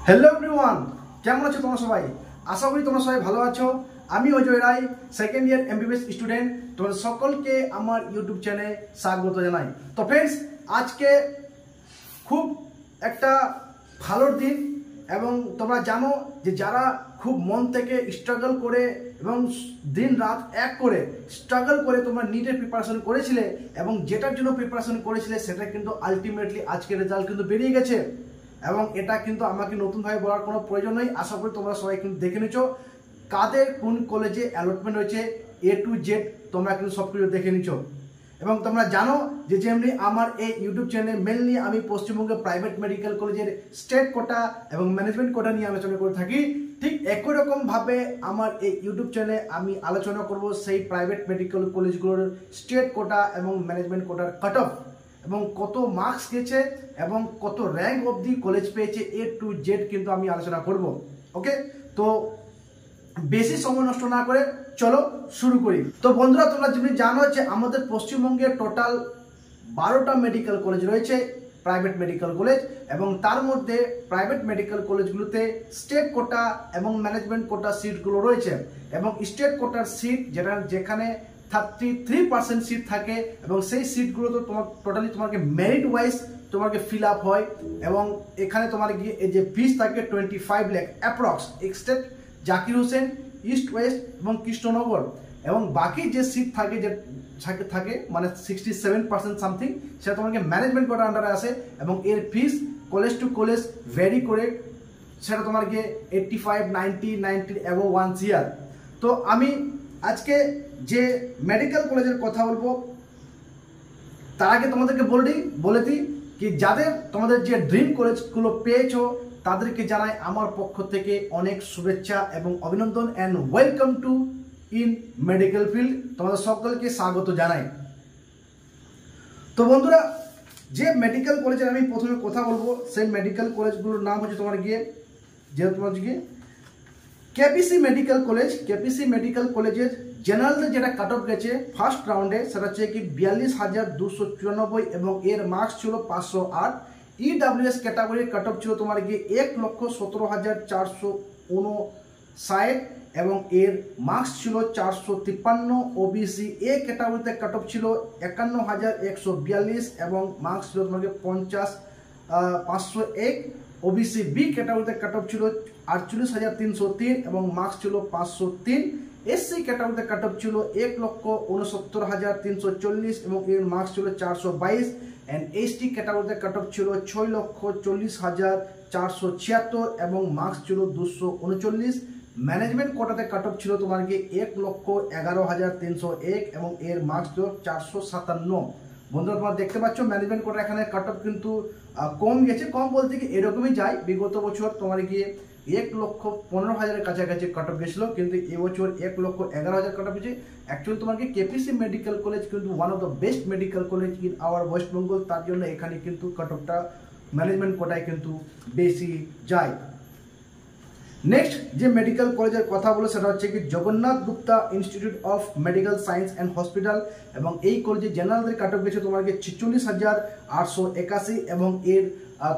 Hello everyone, কেমন আছো তোমরা সবাই? আশা করি তোমরা সবাই ভালো আছো। আমি অজয় রায়, সেকেন্ড ইয়ার এমবিবিএস স্টুডেন্ট। তোমাদের সকলকে আমার ইউটিউব চ্যানেলে স্বাগত জানাই। তো ফ্রেন্ডস, আজকে খুব একটা ভালো দিন এবং তোমরা জানো যে যারা খুব মন থেকে স্ট্রাগল করে এবং দিন রাত এক করে স্ট্রাগল করে তোমরা নিটের প্রিপারেশন করেছিলে এবং যেটার জন্য প্রিপারেশন করেছিলে সেটা কিন্তু আলটিমেটলি আজকের রেজাল্ট কিন্তু বেরিয়ে গেছে। এবং এটা কিন্তু আমাকে নতুনভাবে বলার কোনো প্রয়োজন নেই। আশা করি তোমরা সবাই কিন্তু দেখে নিচ্ছ কাদের কোন কলেজে অ্যালটমেন্ট হয়েছে, এ টু জেড তোমরা কিন্তু সব কিছু দেখে নিচ্ছ। এবং তোমরা জানো যে যেমনি আমার এই ইউটিউব চ্যানেলে মেনলি আমি পশ্চিমবঙ্গের প্রাইভেট মেডিকেল কলেজের স্টেট কোটা এবং ম্যানেজমেন্ট কোটা নিয়ে আলোচনা করে থাকি, ঠিক একই রকমভাবে আমার এই ইউটিউব চ্যানেলে আমি আলোচনা করব সেই প্রাইভেট মেডিকেল কলেজগুলোর স্টেট কোটা এবং ম্যানেজমেন্ট কোটার কাট অফ এবং কত মার্কস গেছে এবং কত র্যাঙ্ক অবধি কলেজ পেয়েছে, এ টু জেড কিন্তু আমি আলোচনা করব। ওকে, তো বেশি সময় নষ্ট না করে চলো শুরু করি। তো বন্ধুরা, তোমরা যদি জানো যে আমাদের পশ্চিমবঙ্গে টোটাল 12টা মেডিকেল কলেজ রয়েছে, প্রাইভেট মেডিকেল কলেজ, এবং তার মধ্যে প্রাইভেট মেডিকেল কলেজগুলোতে স্টেট কোটা এবং ম্যানেজমেন্ট কোটা সিটগুলো রয়েছে। এবং স্টেট কোটার সিট যেখানে 33% সিট থাকে এবং সেই সিটগুলো তো তোমার টোটালি তোমাকে মেরিট ওয়াইজ তোমাকে ফিল আপ হয়। এবং এখানে তোমার গিয়ে এই যে ফিস থাকে 25 লাখ অ্যাপ্রক্স, এক্সটেট জাকির হোসেন, ইস্ট ওয়েস্ট এবং কৃষ্ণনগর। এবং বাকি যে সিট থাকে যে থাকে মানে 67% সামথিং, সেটা তোমাকে ম্যানেজমেন্ট কোটার আন্ডারে আসে এবং এর ফিস কলেজ টু কলেজ ভ্যারি করে, সেটা তোমার গিয়ে 85, 90 অ্যাবভ 1 ইয়ার। তো আমি আজকে যে মেডিকেল কলেজের কথা বলবো তার আগে তোমাদেরকে বলে দিই কি যাদের তোমাদের যে ড্রিম কলেজগুলো পেয়েছো তাদেরকে জানাই আমার পক্ষ থেকে অনেক শুভেচ্ছা এবং অভিনন্দন and welcome to in medical field. তোমাদের সকলকে স্বাগত জানাই। তো বন্ধুরা, যে মেডিকেল কলেজের আমি প্রথমে কথা বলবো সেই মেডিকেল কলেজগুলোর নাম হচ্ছে তোমার গিয়ে KPC medical college. KPC medical কলেজের জেনারেল যেটা কাট অফ গেছে ফার্স্ট রাউন্ডে সেটা হচ্ছে কি 42,294 এবং এর মার্কস ছিল 508। ইডব্লিউএস ক্যাটাগরির কাট অফ ছিল তোমার গিয়ে 1,17,459 এবং এর মার্কস ছিল 453। ওবিসি এ ক্যাটাগরিতে কাট অফ ছিল 51,142 এবং মার্কস ছিল তোমার 501। ওবিসি বি ক্যাটাগরিতে কাট অফ ছিল 48,303 এবং মার্কস ছিল 503। এসসি ক্যাটাগরিতে কাট অফ ছিল 1,69,340 এবং এর মার্কস ছিল 422। এন্ড এসটি ক্যাটাগরিতে কাট অফ ছিল 6,40,476 এবং মার্কস ছিল 239। ম্যানেজমেন্ট কোটাতে কাট অফ ছিল তোমার কি 1,11,301 এবং এর মার্কস ছিল 457। বন্ধুরা, তোমরা দেখতে পাচ্ছ ম্যানেজমেন্ট কোটা এখানে কাট অফ কিন্তু কম গেছে। কম বলতে কি এরকমই যায়, বিগত বছর তোমার গিয়ে 1,15,000-এর কাছাকাছি কাট অফ গেছিল, কিন্তু এবছর 1,11,000 কাট অফ গেছে। অ্যাকচুয়ালি তোমাকে কেপিসি মেডিকেল কলেজ কিন্তু one of the best medical college in our West Bengal, তার জন্য এখানে কিন্তু কাট অফটা ম্যানেজমেন্ট কোটায় কিন্তু বেশি যায়। নেক্সট যে মেডিকেল কলেজের কথা বলো সেটা হচ্ছে কি Jagannath Gupta institute of medical science and hospital এবং এই কলেজে জেনারেলদের কাট অফ গেছে তোমার গিয়ে 46,881 এবং এর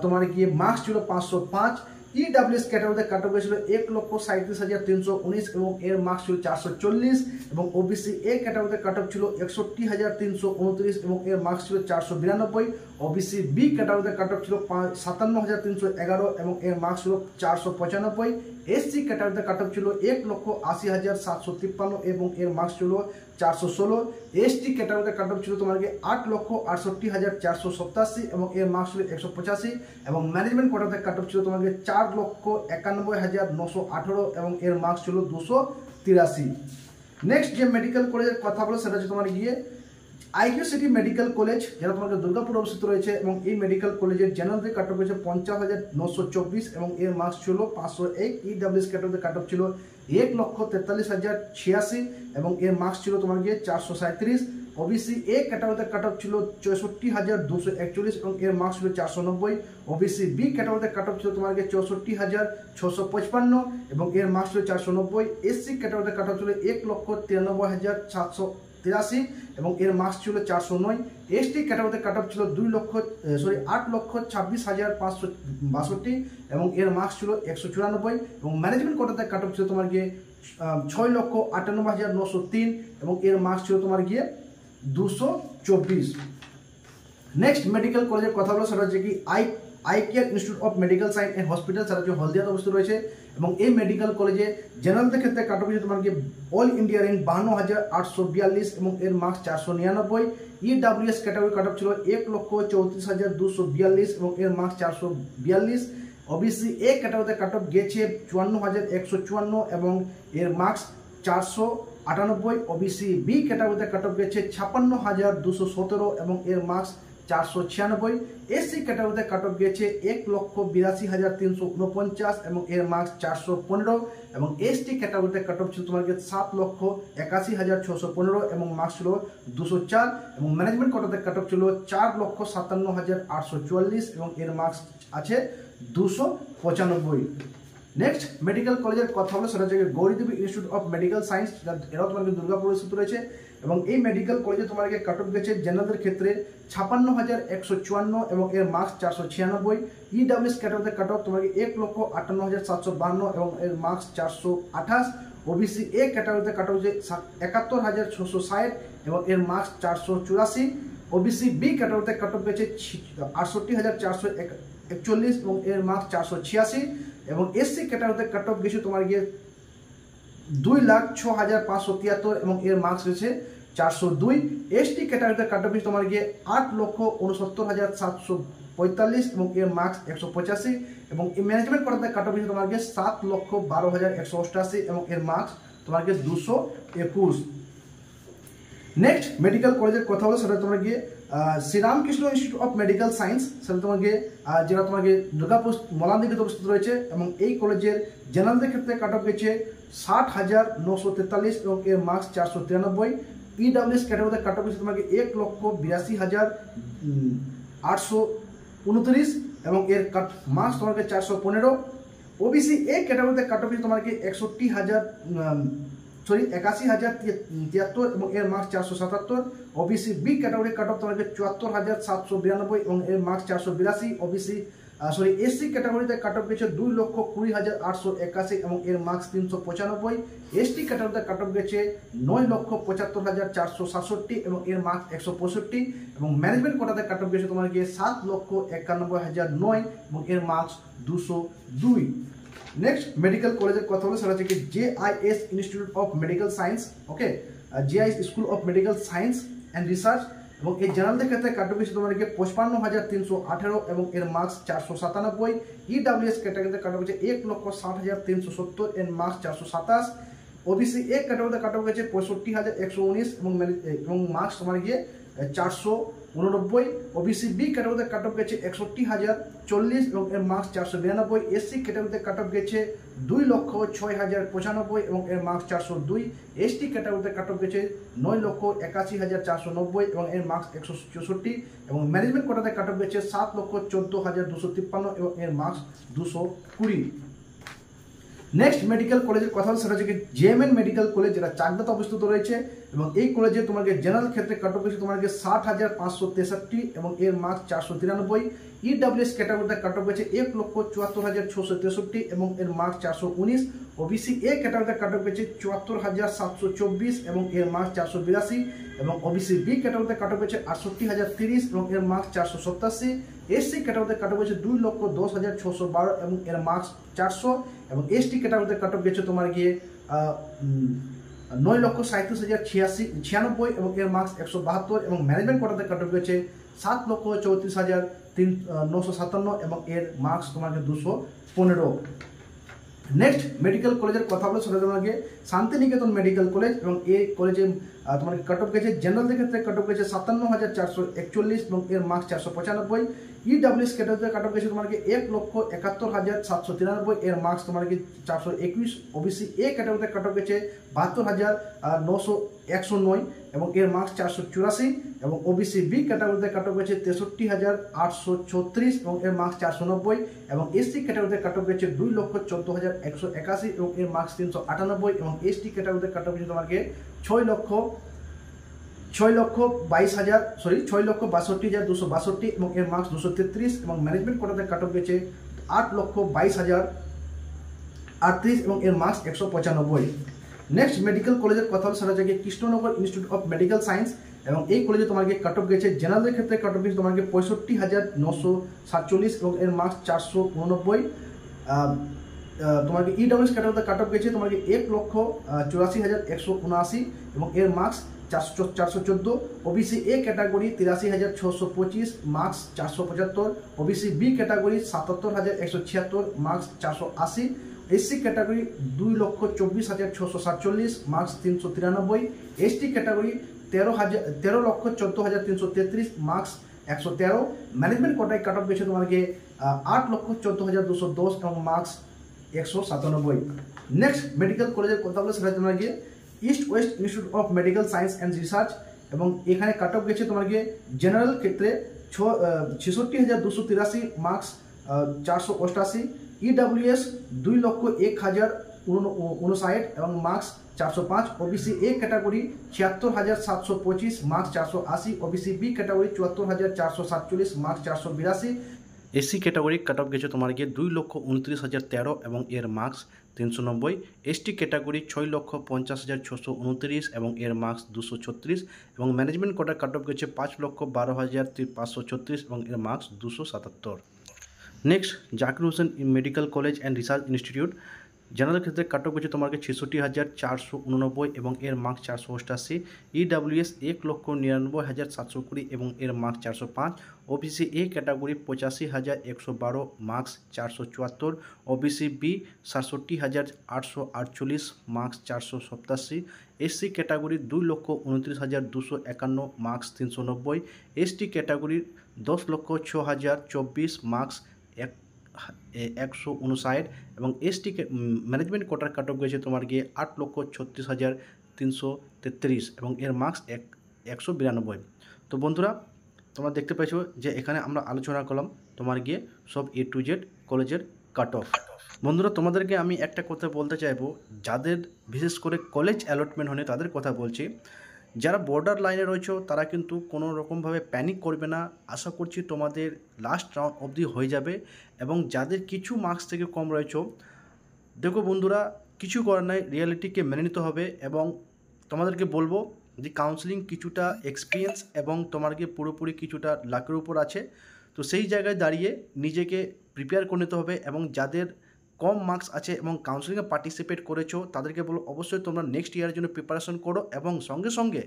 তোমার গিয়ে মার্কস ছিল 505। ইডব্লিউএস ক্যাটাগরিতে কাট অফ গেছিল 1,37,319 এবং এর মার্কস ছিল 440 এবং ওবিসি এ ক্যাটাগরিতে কাট অফ ছিল 61,329 এবং এর মার্কস ছিল 492। ওবিসি বি ক্যাটাগরিতে কাট অফ ছিল 57,311 এবং এর মার্কস ছিল 495। এসসি ক্যাটাগরিতে কাট অফ ছিল 1,80,753 এবং এর মার্কস ছিল 416। এসটি ক্যাটাগরিতে কাট অফ ছিল তোমার 8,68,487 এবং এর মার্কস ছিল 185 এবং ম্যানেজমেন্ট কোটাতে কাট অফ ছিল তোমার 4,91,918 এবং এর মার্কস ছিল 283। নেক্সট যে মেডিকেল কলেজের কথা বলো সেটা হচ্ছে তোমার গিয়ে আইকিউ সিটি মেডিকেল কলেজ, যেটা তোমাকে দুর্গাপুর অবস্থিত রয়েছে এবং এই মেডিকেল কলেজের জেনারেল কাট অফ হয়েছে 50,924 এবং এর মার্কস ছিল 501। ইডব্লিউএস ক্যাটাগরিতে কাট অফ ছিল 1,43,086 এবং এর মার্কস ছিল তোমার গিয়ে 437। ওবিসি এ ক্যাটাগরিতে কাট অফ ছিল 64,241 এবং এর মার্কস ছিল 490। ওবিসি বি ক্যাটাগরিতে কাট অফ ছিল তোমার 64,655 এবং এর মার্কস ছিল 490। এসসি ক্যাটাগরিতে কাট অফ ছিল 1,93,700 83 এবং এর মার্কস ছিল 409। এসটি ক্যাটাগরিতে কাট অফ ছিল 8,26,562 এবং এর মার্কস ছিল 194 এবং ম্যানেজমেন্ট কোটাতে কাট অফ ছিল তোমার গিয়ে 6,98,903 এবং এর মার্কস ছিল তোমার গিয়ে 224। নেক্সট মেডিকেল কলেজের কথা বলো, সেটা হচ্ছে কি eye care institute of medical science and hospital, সেটা হচ্ছে হলদিয়াতে অবস্থিত রয়েছে এবং এই মেডিকেল কলেজে জেনারেলদের ক্ষেত্রে কাট অফ হচ্ছে তোমার গিয়ে অল ইন্ডিয়া র্যাঙ্ক 52,842 এবং এর marks 499। EWS category cut of ছিল 1,34,242 এবং এর মার্কস 442। ওবিসি এ ক্যাটাগরিতে কাট অফ গেছে 54,154 এবং এর মার্কস 498। ওবিসি বি ক্যাটাগরিতে কাট অফ গেছে 56,217 এবং এর মার্কস 496। এসসি ক্যাটাগরিতে কাট অফ গেছে 1,82,349 এবং এর মার্কস 415 এবং এসটি ক্যাটাগরিতে কাট অফ ছিল তোমার 7,81,615 এবং মার্কস ছিল 204 এবং ম্যানেজমেন্ট কোটাতে কাট অফ ছিল 4,57,844 এবং এর মার্কস আছে 295। নেক্সট মেডিকেল কলেজের কথা হলো, সেটা হচ্ছে Gouri Devi institute of medical science, এরাও তোমার দুর্গাপুরে স্থিত রয়েছে এবং এই মেডিকেল কলেজে তোমার কাট অফ গেছে জেনারেলদের ক্ষেত্রে 56,154 এবং এর মার্কস 496। ইডব্লিউএস ক্যাটাগরিতে কাট অফ তোমার 1,58,752 এবং এর মার্কস 428। ওবিসি এ ক্যাটাগরিতে কাট অফ হচ্ছে 71,660 এবং এর মার্কস 484। ওবিসি বি ক্যাটাগরিতে কাট অফ গেছে 68,441 এবং এর মার্কস 486 এবং এসসি ক্যাটাগরিতে কাট অফ গেছে তোমার গিয়ে 2,06,573 এবং এর মার্কস রয়েছে 402। এসটি ক্যাটাগরিতে কাট অফ তোমার গিয়ে 8,69,745 এবং এর মার্কস 185 এবং ম্যানেজমেন্ট কোটাতে কাট অফ তোমার গিয়ে 7,12,188 এবং এর মার্কস তোমার গিয়ে 221। নেক্সট মেডিকেল কলেজের কথা হলো, সেটা তোমার গিয়ে Sriramakrishna institute of medical science, সেটা তোমার গিয়ে যেটা তোমার গিয়ে দুর্গাপুর মলানদিঘিতে অবস্থিত রয়েছে এবং এই কলেজের জেনারেলদের ক্ষেত্রে কাট অফ গেছে 60,943 এবং এর মার্কস 493। ইডব্লিউএস ক্যাটাগরিতে কাট অফ গেছে তোমার 1,82,829 এবং এর মার্কস তোমার 415। ওবিসি এ ক্যাটাগরিতে কাট অফ তোমার 81,073 এবং এর marks 477। OBC B category cut off তোমার 74,792 এবং এর মার্কস 482। এসসি ক্যাটাগরিতে কাট অফ গেছে 2,20,881 এবং এর মার্কস 395। এসটি ক্যাটাগরিতে কাট অফ গেছে 9,75,467 এবং এর মার্কস 165 এবং ম্যানেজমেন্ট কোটাতে কাট অফ গেছে তোমার 7,91,009 এবং এর মার্কস 202। নেক্সট মেডিকেল কলেজের কথা হলো, সেটা হচ্ছে JIS institute of medical science, okay, JIS school of medical science and research এবং এই জেনারেলদের ক্ষেত্রে কাট অফ গেছে তোমার 55,318 এবং এর মার্কস 497। ইডব্লিউএস ক্যাটাগরিতে কাট অফ গেছে 1,60,370 এর মার্কস 427। ওবিসি এ ক্যাটাগরিতে কাট অফ গেছে 65,119 এবং মার্কস তোমার 489। ওবিসি বি ক্যাটাগরিতে কাট অফ গেছে 61,040 এবং এর মার্কস 492। এসসি ক্যাটাগরিতে কাট অফ গেছে 2,06,095 এবং এর মার্কস 402। এসটি ক্যাটাগরিতে কাট অফ গেছে 9,81,490 এবং এর মার্কস 164 এবং ম্যানেজমেন্ট কোটাতে কাট অফ গেছে 7,14,253 এবং এর মার্কস 220। নেক্সট মেডিকেল কলেজের কথা হলো, সেটা হচ্ছে জেএমএন মেডিকেল কলেজ, যেটা চাকদাতে অবস্থিত রয়েছে এবং এই কলেজে তোমাকে জেনারেল ক্ষেত্রে কাট অফ গেছে তোমার 60,563 এবং এর মার্কস 493। ইডব্লিউএস ক্যাটাগরিতে কাট অফ গেছে 1,74,663 এবং এর মার্কস 419। ওবিসি এ ক্যাটাগরিতে কাট অফ গেছে 74,724 এবং এর মার্কস 482 এবং ওবিসি বি ক্যাটাগরিতে কাট অফ গেছে 68,030 এবং এর মার্কস 487। এসসি ক্যাটাগরিতে কাট অফ গেছে 2,10,612 এবং এর মার্কস 400 এবং এসটি ক্যাটাগরিতে কাট অফ গেছে তোমার 9,37,096 এবং এর মার্কস 172 এবং ম্যানেজমেন্ট কোটাতে কাট অফ গেছে 7,34,957 এবং এর মার্কস তোমাকে 215। নেক্সট মেডিকেল কলেজের কথা বলে, সেটা তোমাকে শান্তিনিকেতন মেডিকেল কলেজ এবং এই কলেজে তোমার কাট অফ গেছে জেনারেলদের ক্ষেত্রে কাট অফ গেছে 57,441 এবং এর মার্কস 495। ইডব্লিউএস ক্যাটাগরিতে কাট অফ গেছে তোমার 1,71,793 এর মার্কস তোমার 421। ওবিসি এ ক্যাটাগরিতে কাট অফ গেছে 72,901 এবং এর মার্কস 484 এবং ওবিসি বি ক্যাটাগরিতে কাট অফ গেছে 63,836 এবং এর মার্কস 490 এবং এসসি ক্যাটাগরিতে কাট অফ গেছে 2,14,181 এবং এর মার্কস 398 এবং এসটি ক্যাটাগরিতে কাট অফ গেছে তোমার 6,00,000 6,62,262 এবং এর মার্কস 233 এবং ম্যানেজমেন্ট কোটাতে কাট অফ গেছে 8,22,038 এবং এর মার্কস 195। নেক্সট মেডিকেল কলেজের কথা হল সেটা হচ্ছে Krishnanagar institute of medical science এবং এই কলেজে তোমাকে কাট অফ গেছে জেনারেলের ক্ষেত্রে কাট অফ গেছে তোমাকে 65,947 এবং এর মার্কস 489। তোমাকে ইডব্লিউএস ক্যাটাগরিতে কাট অফ গেছে তোমাকে 1,84,179 এবং এর marks 414। OBC A category 83,625 marks 475। OBC B category 77,176 marks 480। SC category 2,24,647 marks 393। ST category 13,14,333 marks 113। Management কোটায় কাট অফ গেছে তোমাকে 8,14,210 এবং মার্কস 197। নেক্সট মেডিকেল কলেজের কথা বলে সেটা তোমাকে east West institute of medical science and research এবং এখানে কাট অফ গেছে তোমাকে জেনারেল ক্ষেত্রে 66,283 মার্কস 488। ইডব্লিউএস 2,01,059 এবং marks 405। OBC A category 76,725 marks 480। OBC B category 74,447 marks 482। SC category cut off গেছে তোমার 2,29,013 এবং এর মার্কস 390। এসটি ক্যাটাগরি 6,50,629 এবং এর মার্কস 236 এবং ম্যানেজমেন্ট কোটা কাট অফ গেছে 5,12,536 এবং এর marks 277। Next Zakir Hossain medical college and research institute general ক্ষেত্রে কাট অফ গেছে তোমাকে 66,489 এবং এর মার্কস 488। ইডব্লিউএস 1,99,720 এবং এর marks 405। OBC A category 85,112 marks 474। OBC B 67,848 marks 487। SC category 2,29,251 marks 390। ST category 10,06,024 marks 159 এবং এসটি ম্যানেজমেন্ট কোটার কাট অফ গেছে তোমার 8,36,333 এবং এর মার্কস 192। তো বন্ধুরা তোমরা দেখতে পাইছো যে এখানে আমরা আলোচনা করলাম তোমার সব A to Z কলেজের কাট অফ। বন্ধুরা তোমাদেরকে আমি একটা কথা বলতে চাইবো, যাদের বিশেষ করে কলেজ অ্যালটমেন্ট হয়নি তাদের কথা বলছি। যারা বর্ডার লাইনে রয়েছে তারা কিন্তু কোনো রকমভাবে প্যানিক করবে না। আশা করছি তোমাদের লাস্ট রাউন্ড অবধি হয়ে যাবে এবং যাদের কিছু মার্কস থেকে কম রয়েছে, দেখো বন্ধুরা কিছু করার নাই, রিয়ালিটিকে মেনে নিতে হবে এবং তোমাদেরকে বলবো যে কাউন্সেলিং কিছুটা এক্সপিরিয়েন্স এবং তোমাকে পুরোপুরি কিছুটা লাকের উপর আছে। তো সেই জায়গায় দাঁড়িয়ে নিজেকে প্রিপেয়ার করে নিতে হবে এবং যাদের কম মার্কস আছে এবং কাউন্সেলিংয়ে পার্টিসিপেট করেছো তাদেরকে বলো অবশ্যই তোমরা নেক্সট ইয়ারের জন্য প্রিপারেশন করো এবং সঙ্গে সঙ্গে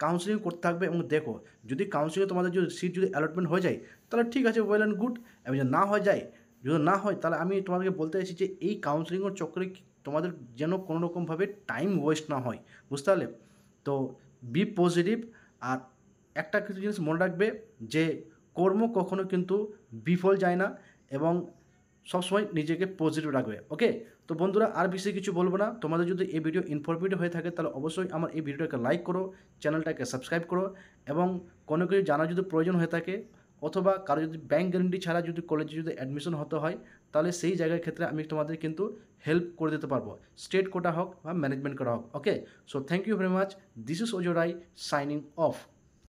কাউন্সেলিং করতে থাকবে এবং দেখো যদি কাউন্সেলিংয়ে তোমাদের যদি সিট যদি অ্যালটমেন্ট হয়ে যায় তাহলে ঠিক আছে, ওয়েল অ্যান্ড গুড। এবং যদি না হয়ে যায়, যদি না হয় তাহলে আমি তোমাদেরকে বলতে চাইছি যে এই কাউন্সেলিংয়ের চক্করে তোমাদের যেন কোনো রকমভাবে টাইম ওয়েস্ট না হয়, বুঝতে পারলে? তো বি পজিটিভ। আর একটা কিছু জিনিস মনে রাখবে যে কর্ম কখনো কিন্তু বিফল যায় না এবং সবসময় নিজেকে পজিটিভ রাখবে। ওকে, তো বন্ধুরা আর বেশি কিছু বলবো না। তোমাদের যদি এই ভিডিও ইনফরমেটিভ হয়ে থাকে তাহলে অবশ্যই আমার এই ভিডিওটাকে লাইক করো, চ্যানেলটাকে সাবস্ক্রাইব করো এবং কোনো কিছু জানার যদি প্রয়োজন হয়ে থাকে অথবা কারো যদি ব্যাঙ্ক গ্যারেন্টি ছাড়া যদি কলেজে যদি অ্যাডমিশন হতে হয় তাহলে সেই জায়গার ক্ষেত্রে আমি তোমাদের কিন্তু হেল্প করে দিতে পারবো, স্টেট কোটা হোক বা ম্যানেজমেন্ট কোটা হোক। Okay, so thank you very much. This is Ajay Roy signing of.